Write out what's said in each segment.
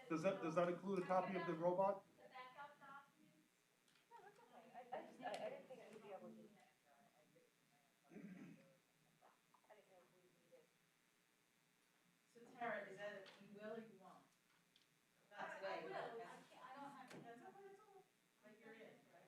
Does that include a copy of the robot? So Tara, is that you will or you won't? Not today. I will. I don't have it. That's okay. That's all. Like you're in, right?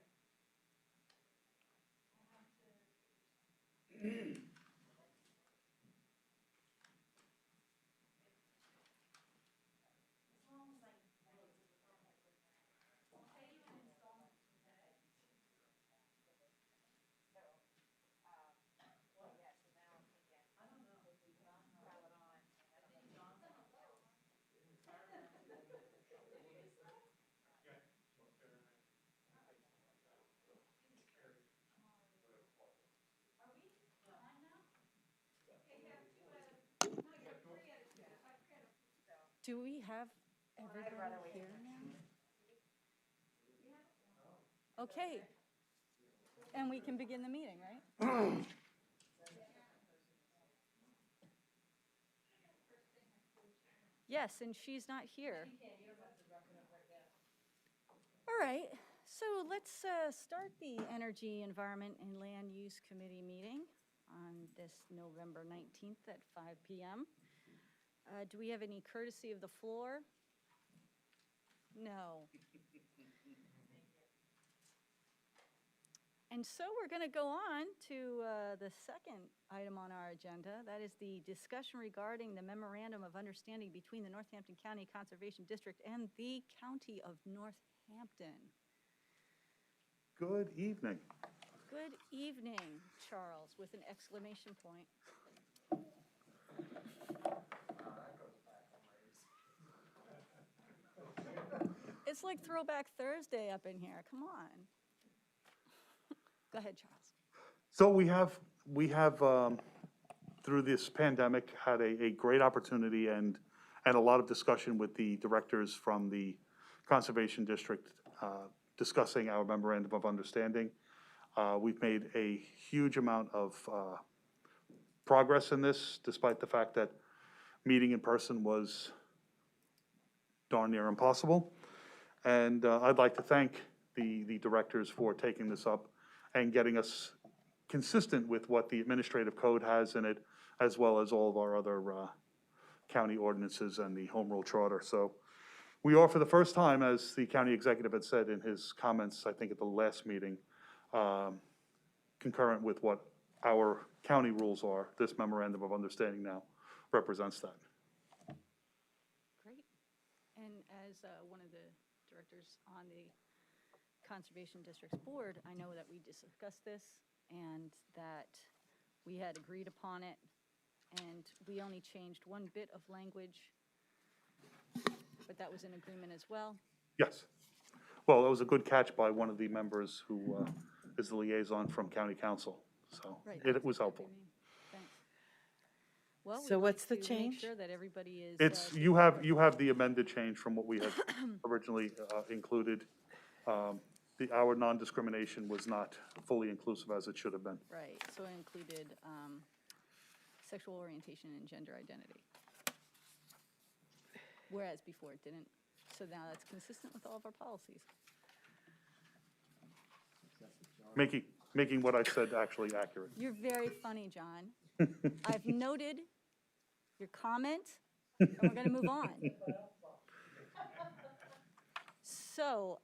Do we have everybody here now? Okay. And we can begin the meeting, right? Yes, and she's not here. All right, so let's start the Energy, Environment, and Land Use Committee meeting on this November 19th at 5 p.m. Do we have any courtesy of the floor? No. And so we're going to go on to the second item on our agenda. That is the discussion regarding the memorandum of understanding between the Northampton County Conservation District and the County of Northampton. Good evening. Good evening, Charles, with an exclamation point. It's like Throwback Thursday up in here. Come on. Go ahead, Charles. So we have through this pandemic, had a great opportunity and a lot of discussion with the directors from the Conservation District discussing our memorandum of understanding. We've made a huge amount of progress in this, despite the fact that meeting in person was darn near impossible. And I'd like to thank the directors for taking this up and getting us consistent with what the administrative code has in it, as well as all of our other county ordinances and the home rule charter. So we are, for the first time, as the county executive had said in his comments, I think at the last meeting, concurrent with what our county rules are. This memorandum of understanding now represents that. Great. And as one of the directors on the Conservation District's board, I know that we discussed this and that we had agreed upon it, and we only changed one bit of language, but that was in agreement as well. Yes. Well, it was a good catch by one of the members who is the liaison from county council, so Right. it was helpful. Thanks. Well, So we'd what's like the to make change? sure that everybody is. It's, you have the amended change from what we had originally included. Our non-discrimination was not fully inclusive as it should have been. Right, so it included sexual orientation and gender identity. Whereas before it didn't. So now that's consistent with all of our policies. Making what I said actually accurate. You're very funny, John. I've noted your comment, and we're going to move on. So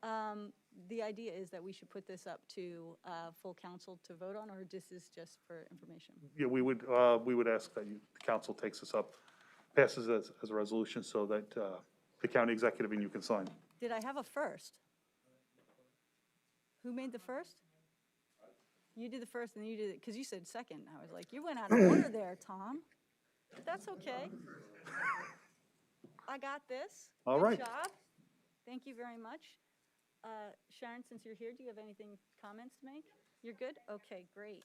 the idea is that we should put this up to full council to vote on, or this is just for information? Yeah, we would ask that the council takes this up, passes as a resolution so that the county executive and you can sign. Did I have a first? Who made the first? You did the first, and then you did it, because you said second. I was like, you went out of order there, Tom. But that's okay. I got this. All right. Good job. Thank you very much. Sharon, since you're here, do you have anything, comments to make? You're good? Okay, great.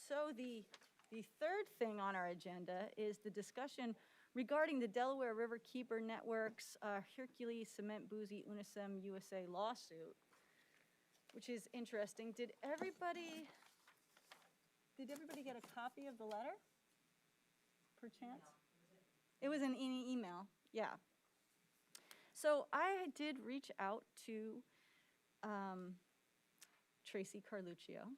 So the third thing on our agenda is the discussion regarding the Delaware River Keeper Network's Hercules Cement Boozy Unisem USA lawsuit, which is interesting. Did everybody get a copy of the letter, perchance? It was an email, yeah. So I did reach out to Tracy Carluccio.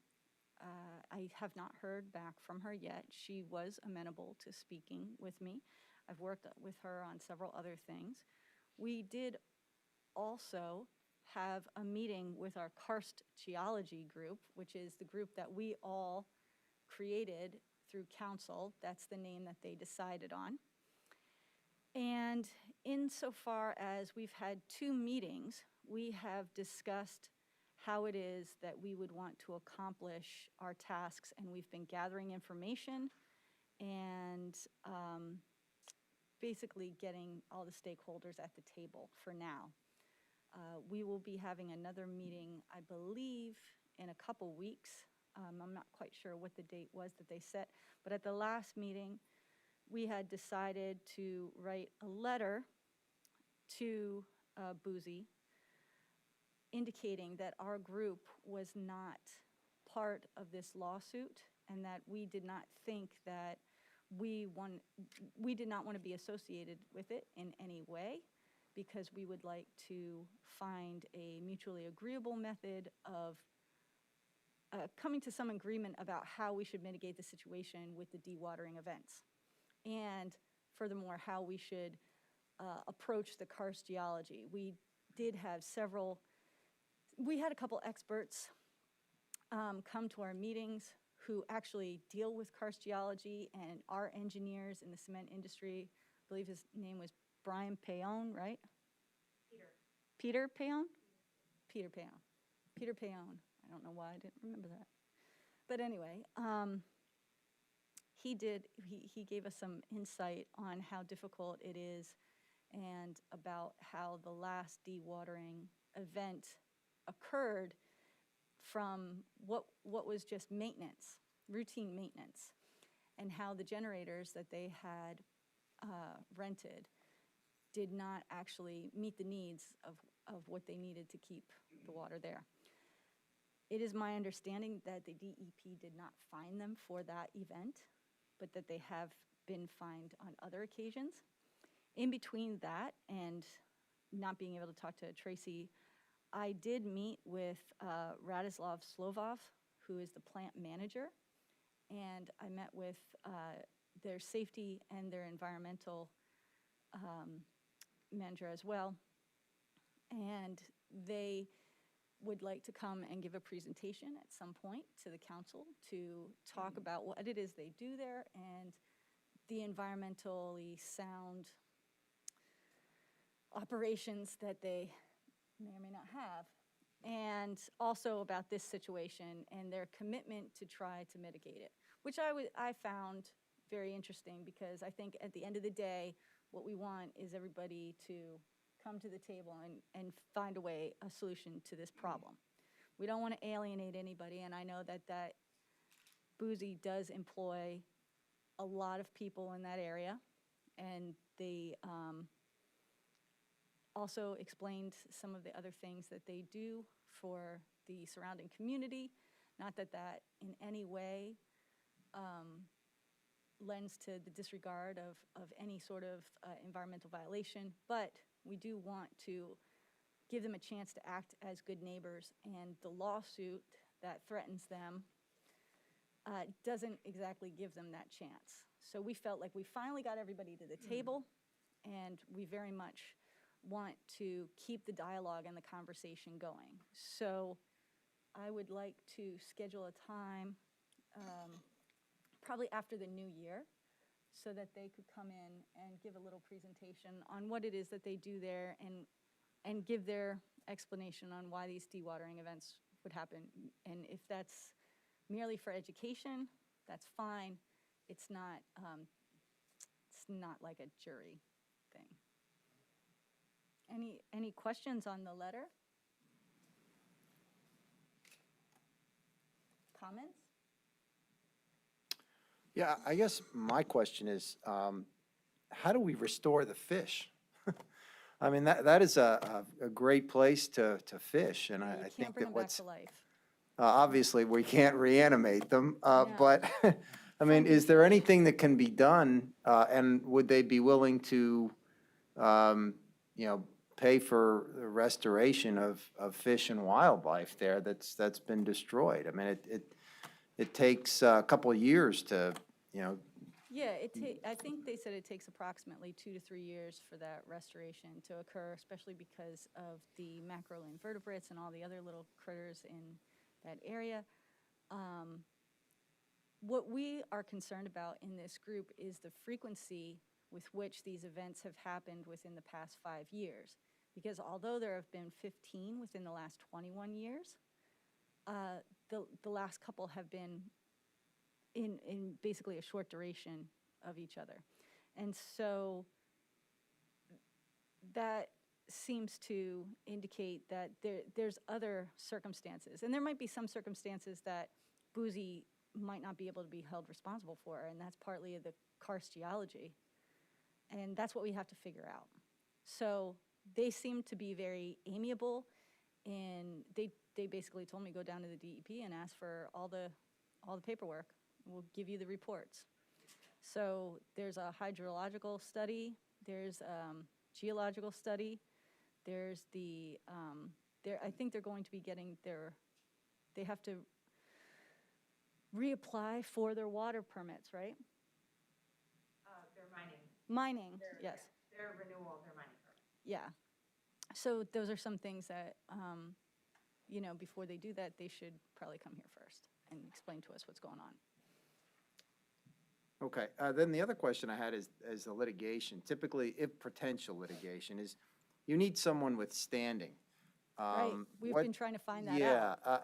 I have not heard back from her yet. She was amenable to speaking with me. I've worked with her on several other things. We did also have a meeting with our karst geology group, which is the group that we all created through council. That's the name that they decided on. And insofar as we've had 2 meetings, we have discussed how it is that we would want to accomplish our tasks, and we've been gathering information and basically getting all the stakeholders at the table for now. We will be having another meeting, I believe, in a couple weeks. I'm not quite sure what the date was that they set, but at the last meeting, we had decided to write a letter to Boozy indicating that our group was not part of this lawsuit and that we did not think that we did not want to be associated with it in any way, because we would like to find a mutually agreeable method of coming to some agreement about how we should mitigate the situation with the dewatering events. And furthermore, how we should approach the karst geology. We had a couple experts come to our meetings who actually deal with karst geology and are engineers in the cement industry. I believe his name was Brian Payon, right? Peter Payon? Peter Payon. Peter Payon. I don't know why I didn't remember that. But anyway, he gave us some insight on how difficult it is and about how the last dewatering event occurred from what was just maintenance, routine maintenance, and how the generators that they had rented did not actually meet the needs of what they needed to keep the water there. It is my understanding that the DEP did not fine them for that event, but that they have been fined on other occasions. In between that and not being able to talk to Tracy, I did meet with Radislav Slovov, who is the plant manager, and I met with their safety and their environmental manager as well. And they would like to come and give a presentation at some point to the council to talk about what it is they do there and the environmentally sound operations that they may or may not have, and also about this situation and their commitment to try to mitigate it, which I found very interesting, because I think at the end of the day, what we want is everybody to come to the table and find a solution to this problem. We don't want to alienate anybody, and I know that Boozy does employ a lot of people in that area, and they also explained some of the other things that they do for the surrounding community. Not that in any way lends to the disregard of any sort of environmental violation, but we do want to give them a chance to act as good neighbors, and the lawsuit that threatens them doesn't exactly give them that chance. So we felt like we finally got everybody to the table, and we very much want to keep the dialogue and the conversation going. So I would like to schedule a time, probably after the new year, so that they could come in and give a little presentation on what it is that they do there, and give their explanation on why these dewatering events would happen. And if that's merely for education, that's fine. It's not like a jury thing. Any questions on the letter? Comments? Yeah, I guess my question is, how do we restore the fish? I mean, that is a great place to fish, and Yeah, I you can't think bring that them back what's, to life. obviously, we can't reanimate them, No. but, I mean, is there anything that can be done, and would they be willing to, pay for the restoration of fish and wildlife there that's been destroyed. I mean, it takes a couple of years to, you know, Yeah, I think they said it takes approximately 2 to 3 years for that restoration to occur, especially because of the macroinvertebrates and all the other little critters in that area. What we are concerned about in this group is the frequency with which these events have happened within the past 5 years. Because although there have been 15 within the last 21 years, the last couple have been in basically a short duration of each other. And so that seems to indicate that there's other circumstances. And there might be some circumstances that Boozy might not be able to be held responsible for, and that's partly the karst geology. And that's what we have to figure out. So they seem to be very amiable, and they basically told me go down to the DEP and ask for all the paperwork. We'll give you the reports. So there's a hydrological study, there's geological study, there's the, I think they're going to be getting they have to reapply for their water permits, right? They're mining. Mining, yes. Their renewal of their mining permit. Yeah. So those are some things that, you know, before they do that, they should probably come here first and explain to us what's going on. okay. Then the other question I had is the litigation. Typically, if potential litigation is, you need someone with standing. Right, we've what- been trying to find that out. Yeah,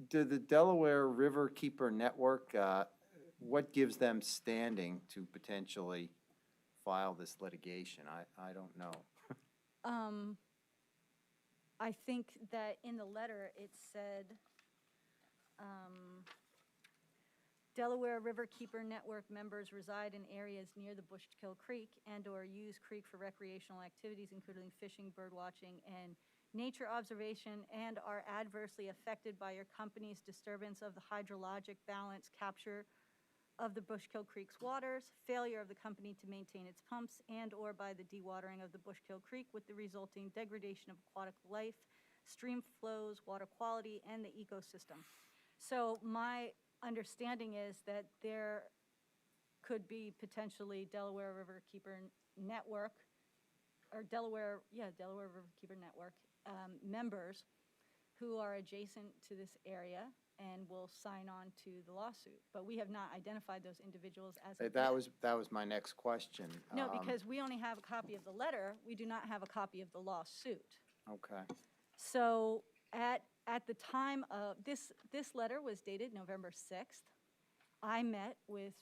do the Delaware River Keeper Network, what gives them standing to potentially file this litigation? I don't know. I think that in the letter, it said, Delaware Riverkeeper Network members reside in areas near the Bushkill Creek and/or use creek for recreational activities, including fishing, bird watching, and nature observation, and are adversely affected by your company's disturbance of the hydrologic balance, capture of the Bushkill Creek's waters, failure of the company to maintain its pumps, and/or by the dewatering of the Bushkill Creek with the resulting degradation of aquatic life, stream flows, water quality, and the ecosystem. So my understanding is that there could be potentially Delaware Riverkeeper Network, or Delaware Riverkeeper Network members who are adjacent to this area and will sign on to the lawsuit. But we have not identified those individuals as of That yet. was my next question. No, because we only have a copy of the letter. We do not have a copy of the lawsuit. Okay, So at the time of, this letter was dated November 6th. I met with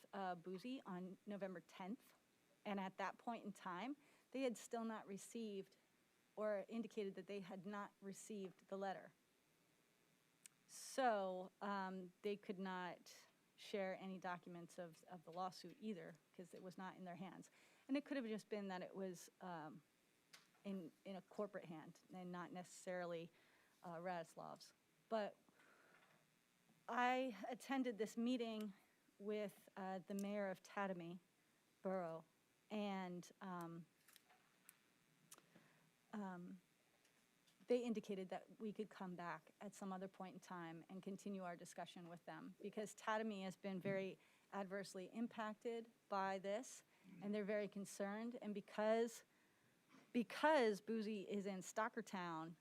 Boozy on November 10th. And at that point in time, they had still not received or indicated that they had not received the letter. So they could not share any documents of the lawsuit either, because it was not in their hands. And it could have just been that it was in a corporate hand and not necessarily Radislav's. But I attended this meeting with the mayor of Tatamy Borough, and they indicated that we could come back at some other point in time and continue our discussion with them, because Tatamy has been very adversely impacted by this, and they're very concerned. And because Boozy is in Stockertown,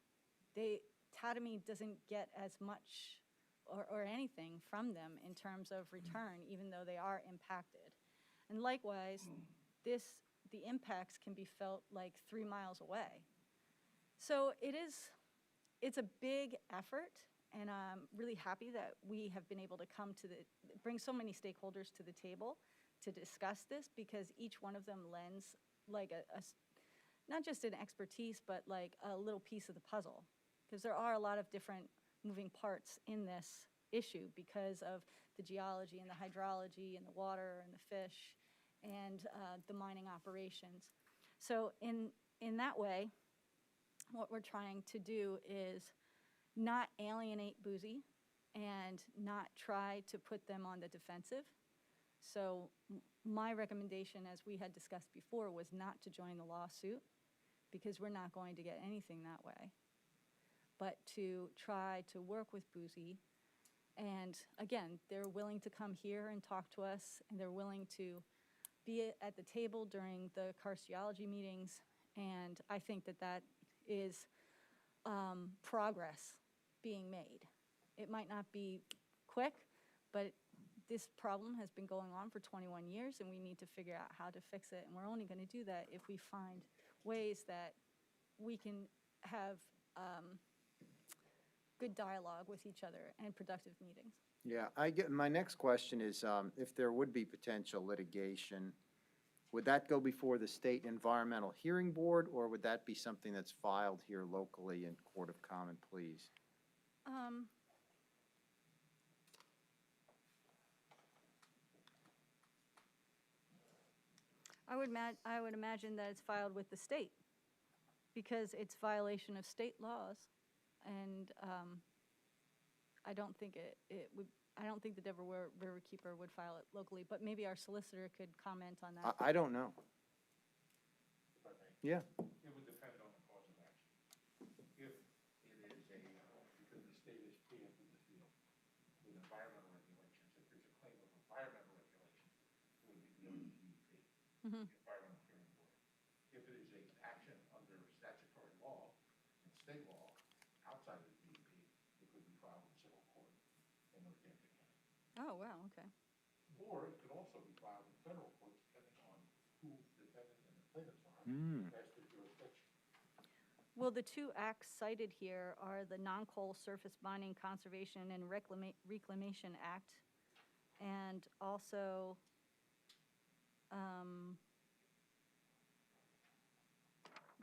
Tatamy doesn't get as much or anything from them in terms of return, even though they are impacted. And likewise, the impacts can be felt like 3 miles away. So it's a big effort, and I'm really happy that we have been able to bring so many stakeholders to the table to discuss this, because each one of them lends like not just an expertise, but like a little piece of the puzzle. Because there are a lot of different moving parts in this issue because of the geology and the hydrology and the water and the fish and the mining operations. So in that way, what we're trying to do is not alienate Boozy and not try to put them on the defensive. So my recommendation, as we had discussed before, was not to join the lawsuit, because we're not going to get anything that way. But to try to work with Boozy, and again, they're willing to come here and talk to us, and they're willing to be at the table during the carciology meetings, and I think that that is progress being made. It might not be quick, but this problem has been going on for 21 years, and we need to figure out how to fix it, and we're only going to do that if we find ways that we can have good dialogue with each other and productive meetings. Yeah, my next question is, if there would be potential litigation, would that go before the State Environmental Hearing Board, or would that be something that's filed here locally in Court of Common Pleas? I would imagine that it's filed with the state, because it's violation of state laws, and I don't think I don't think the Delaware Riverkeeper would file it locally, but maybe our solicitor could comment on that. I don't know. Yeah. It would depend on the cause of action. If it is because the state is preempting the field with environmental regulations, if there's a claim of environmental regulations, it would be the DEP, Environmental Hearing Board. If it is an action under statutory law and state law outside of the DEP, it could be filed in civil court in Northampton County. Oh, wow, okay. Or it could also be filed in federal court, depending on who the defendant and the plaintiffs are. That's the jurisdiction. Well, the two acts cited here are the Non-Coal Surface Mining Conservation and Reclamation Act, and also,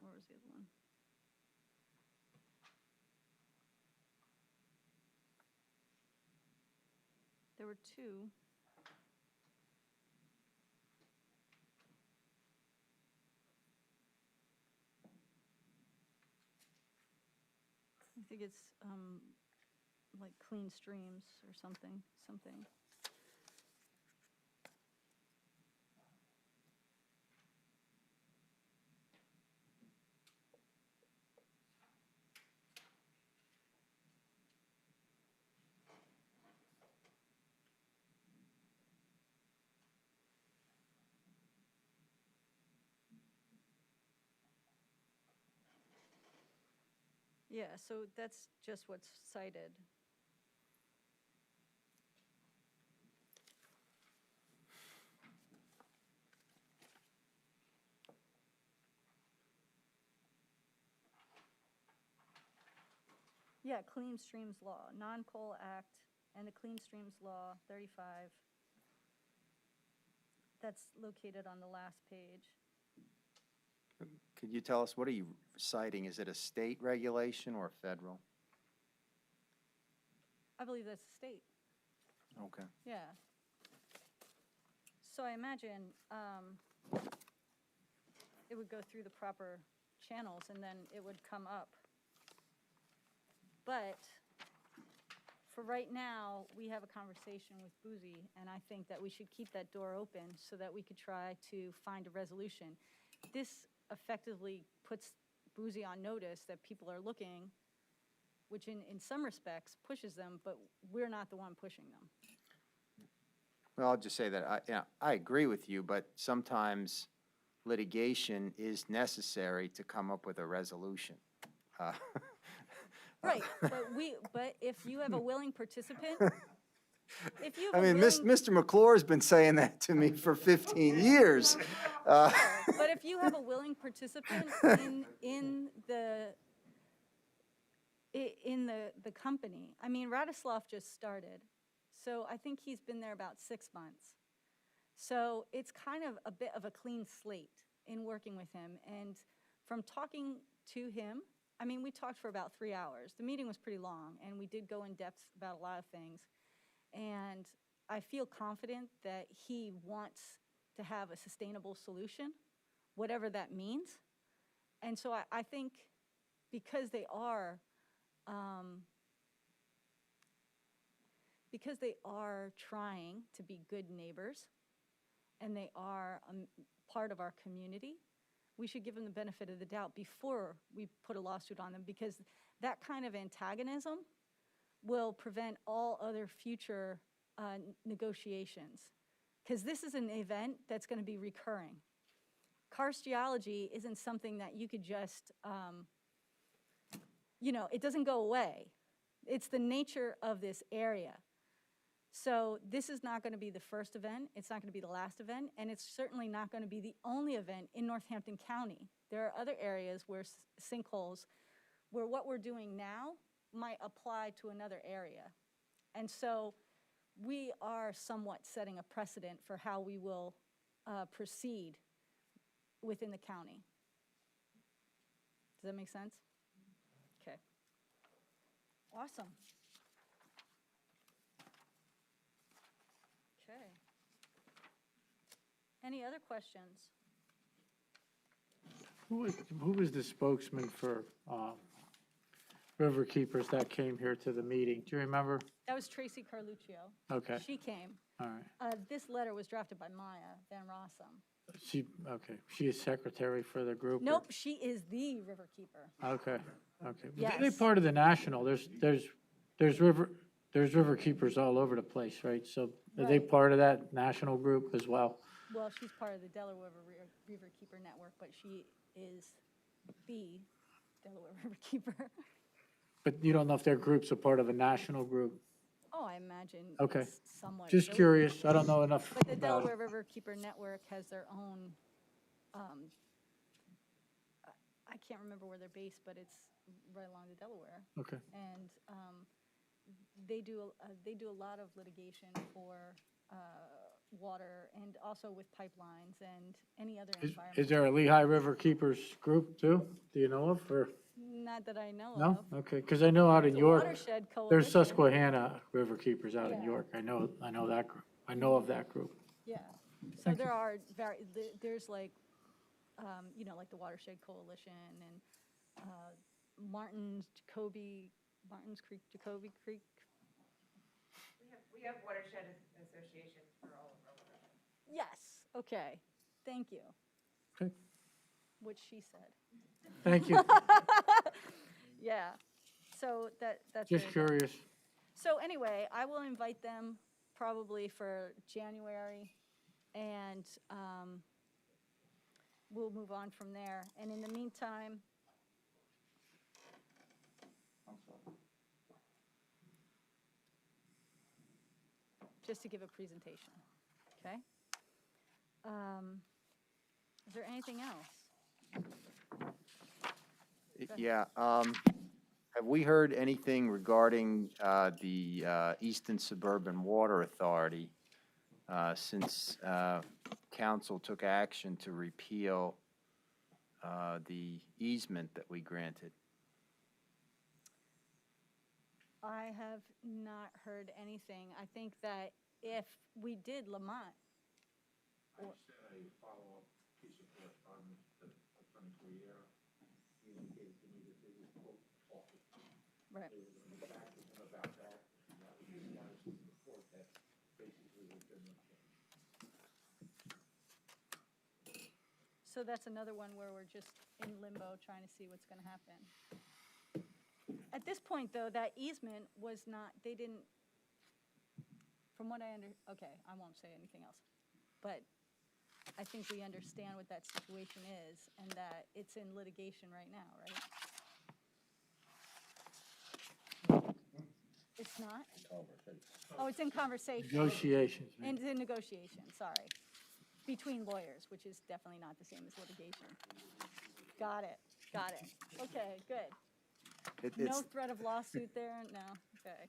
where was the other one? There were two. I think it's like Clean Streams or something. Yeah, so that's just what's cited. Yeah, Clean Streams Law, Non-Coal Act, and the Clean Streams Law 35. That's located on the last page. Could you tell us, what are you citing? Is it a state regulation or federal? I believe that's the state. Okay. Yeah. So I imagine it would go through the proper channels, and then it would come up. But for right now, we have a conversation with Boozy, and I think that we should keep that door open so that we could try to find a resolution. This effectively puts Boozy on notice that people are looking, which in some respects pushes them, but we're not the one pushing them. Well, I'll just say that I agree with you, but sometimes litigation is necessary to come up with a resolution. Right, but if you have a willing participant, if you I have a mean, willing, Mr. McClure's been saying that to me for 15 years. but if you have a willing participant in the company, I mean, Radislav just started, so I think he's been there about 6 months. So it's kind of a bit of a clean slate in working with him, and from talking to him, I mean, we talked for about 3 hours. The meeting was pretty long, and we did go in depth about a lot of things. And I feel confident that he wants to have a sustainable solution, whatever that means. And so I think because they are trying to be good neighbors, and they are part of our community, we should give them the benefit of the doubt before we put a lawsuit on them, because that kind of antagonism will prevent all other future negotiations. Because this is an event that's going to be recurring. Karst geology isn't something that you could just, it doesn't go away. It's the nature of this area. So this is not going to be the first event, it's not going to be the last event, and it's certainly not going to be the only event in Northampton County. There are other areas where sinkholes, where what we're doing now might apply to another area. And so we are somewhat setting a precedent for how we will proceed within the county. Does that make sense? Okay. Awesome. Okay. Any other questions? Who was the spokesman for River Keepers that came here to the meeting? Do you remember? That was Tracy Carluccio. Okay, She came. all right. This letter was drafted by Maya Van Rossum. She is secretary for the group? or- Nope, she is the river keeper. Okay. They Yes. part of the national, there's river keepers all over the place, right? So are they Right. part of that national group as well? Well, she's part of the Delaware River Keeper Network, but she is the Delaware River Keeper. But you don't know if their group's a part of a national group? Oh, I imagine Okay. it's somewhat. Just It would- curious, I don't know enough But the about Delaware it. River Keeper Network has their own, I can't remember where they're based, but it's right along the Delaware. Okay, And they do a lot of litigation for water and also with pipelines and any other is environment. there a Lehigh River Keepers group too? Do you know of, or, Not that I know no? of. Okay, because I know out in It's a York, watershed there's coalition. Susquehanna River Keepers out in Yeah. York. I know that group. I know of that group. Yeah, so there are, there's like, like the Watershed Coalition and Martin's Creek, Jacoby Creek. We have watershed associations for all of our watersheds. Yes, okay, thank you. Okay. What she said. Thank you, Yeah, so that's. just very good. curious. So anyway, I will invite them probably for January, and we'll move on from there. And in the meantime, just to give a presentation, okay? Is there anything else? Yeah, have we heard anything regarding the Easton Suburban Water Authority since council took action to repeal the easement that we granted? I have not heard anything. I think that if we did Lamont, I sent a follow-up piece of correspondence to Attorney Guerrero. He indicated to me that they would quote talking. right, They were going to get back to him about that, and that was the status of the report, that basically there's been no change. so that's another one where we're just in limbo, trying to see what's gonna happen. At this point, though, that easement was not, they didn't, from what okay, I won't say anything else. But I think we understand what that situation is, and that it's in litigation right now, right? It's not? Oh, it's in conversation. Negotiations, man. And it's in negotiation, sorry. Between lawyers, which is definitely not the same as litigation. Got it. Okay, good. No threat of lawsuit there? No? Okay.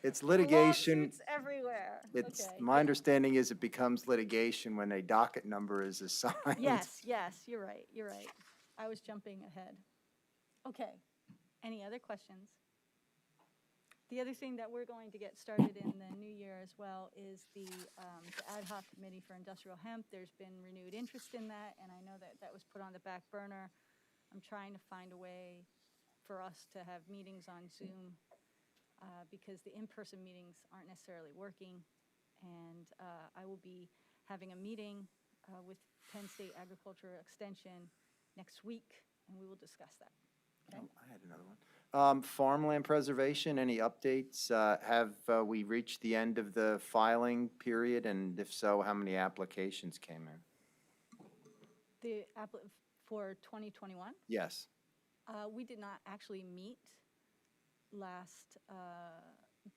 It's litigation. Lawsuits everywhere. It's, Okay. my understanding is it becomes litigation when a docket number is assigned. Yes, you're right. I was jumping ahead. Okay, any other questions? The other thing that we're going to get started in the new year as well is the ad hoc committee for industrial hemp. There's been renewed interest in that, and I know that that was put on the back burner. I'm trying to find a way for us to have meetings on Zoom because the in-person meetings aren't necessarily working. And I will be having a meeting with Penn State Agriculture Extension next week, and we will discuss that. Okay? I had another one. Farmland preservation, any updates? Have we reached the end of the filing period? And if so, how many applications came in? For 2021, Yes. we did not actually meet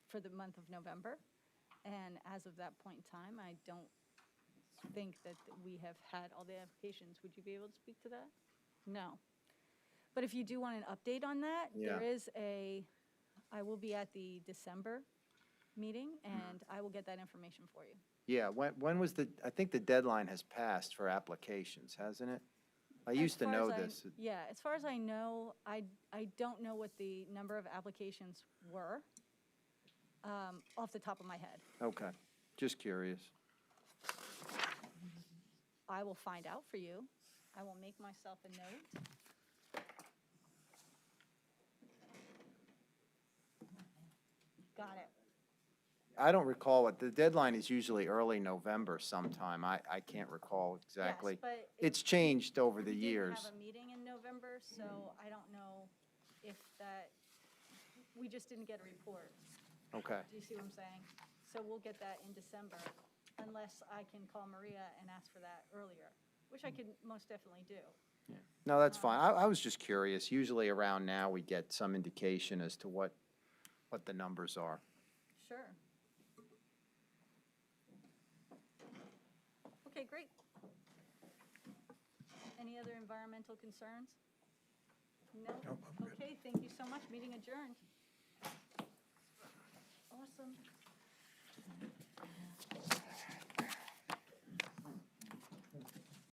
for the month of November. And as of that point in time, I don't think that we have had all the applications. Would you be able to speak to that? No. But if you do want an update on that, there Yeah. is I will be at the December meeting, and I will get that information for you. Yeah, when was I think the deadline has passed for applications, hasn't it? I used to As far know as this. Yeah, as far as I know, I don't know what the number of applications were off the top of my head. Okay, just curious. I will find out for you. I will make myself a note. Got it. I don't recall what, the deadline is usually early November sometime. I can't recall exactly. Yes, but It's changed over the we years. didn't have a meeting in November, so I don't know if we just didn't get a report. Okay, Do you see what I'm saying? So we'll get that in December, unless I can call Maria and ask for that earlier, which I could most definitely do. no, that's fine. I was just curious. Usually around now, we get some indication as to what the numbers are. Sure. Okay, great. Any other environmental concerns? No? Okay, thank you so much. Meeting adjourned. Awesome.